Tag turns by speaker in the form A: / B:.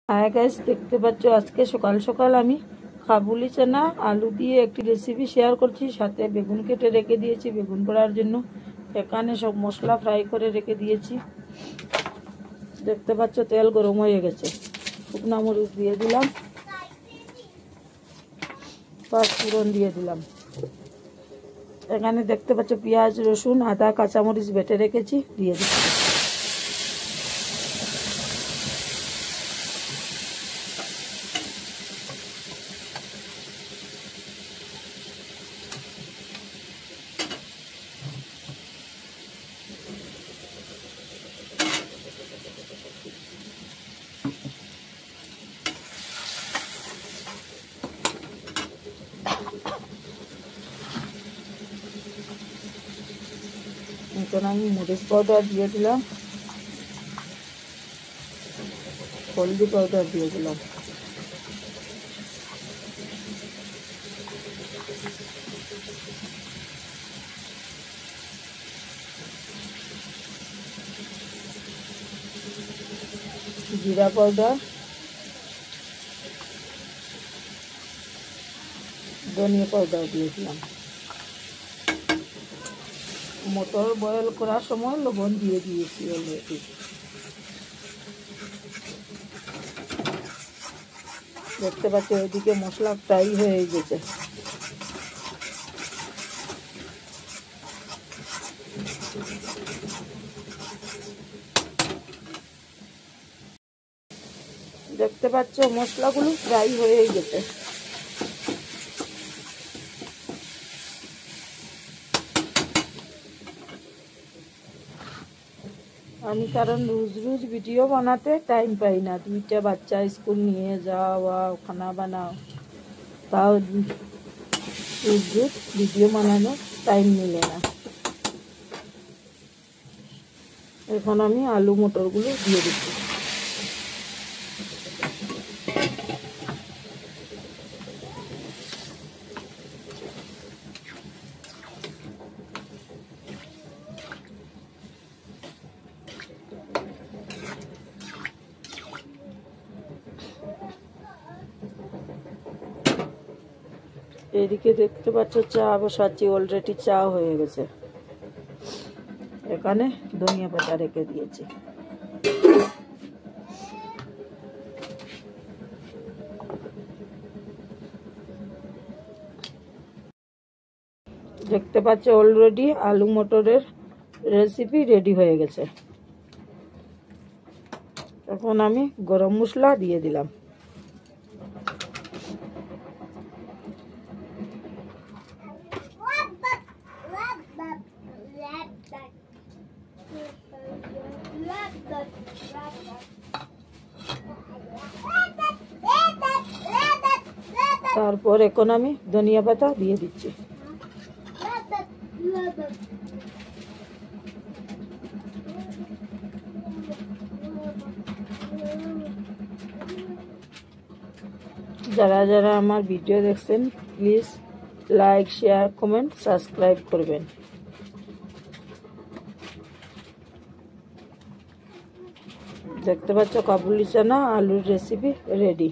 A: Hi guys, দেখতে পাচ্ছ আজকে সকাল সকাল আমি কাবুলি চানা আলু দিয়ে একটি রেসিপি শেয়ার করছি। সাথে বেগুন কেটে রেখে দিয়েছি বেগুন পোড়ার জন্য। এখানে সব মশলা ফ্রাই করে রেখে দিয়েছি। দেখতে পাচ্ছ তেল গরম হয়ে গেছে। শুকনা মরিচ দিয়ে দিলাম, পাঁচফোড়ন দিয়ে দিলাম। এখানে দেখতে পাচ্ছ পেঁয়াজ, রসুন, আদা, কাঁচামরিচ বেটে রেখেছি, দিয়ে দিচ্ছি। এখন আমি মরিচ পাউডার দিয়ে দিলাম, হলদি পাউডার দিয়ে দিলাম, জিরা পাউডার, ধনিয়া পাউডার দিয়ে দিলাম। মটর বয়েল করার সময় লবণ দিয়ে দিয়েছি অলরেডি। দেখতে পাচ্ছি ওইদিকে মশলা ফ্রাই হয়ে গেছে। দেখতে পাচ্ছ মশলাগুলো ফ্রাই হয়ে গেছে। আমি কারণ রোজ রোজ ভিডিও বানাতে টাইম পাই না, দুইটা বাচ্চা স্কুল নিয়ে যাওয়া, খানা বানাও, তাও রোজ রোজ ভিডিও বানানো টাইম মিলে না। এখন আমি আলু মটরগুলো দিয়ে দিচ্ছি। এদিকে দেখতে পাচ্ছ চা বসাচ্ছি, অলরেডি চা হয়ে গেছে। এখানে ধনিয়া পাতা রেখে দিয়েছি। দেখতে পাচ্ছ অলরেডি আলু মটরের রেসিপি রেডি হয়ে গেছে। এখন আমি গরম মশলা দিয়ে দিলাম। তারপর এখন আমি ধনিয়া পাতা দিয়ে দিচ্ছি। যারা যারা আমার ভিডিও দেখছেন please like, share, comment, subscribe করবেন। দেখতে পাচ্ছ কাবুলি চানা আলুর রেসিপি রেডি।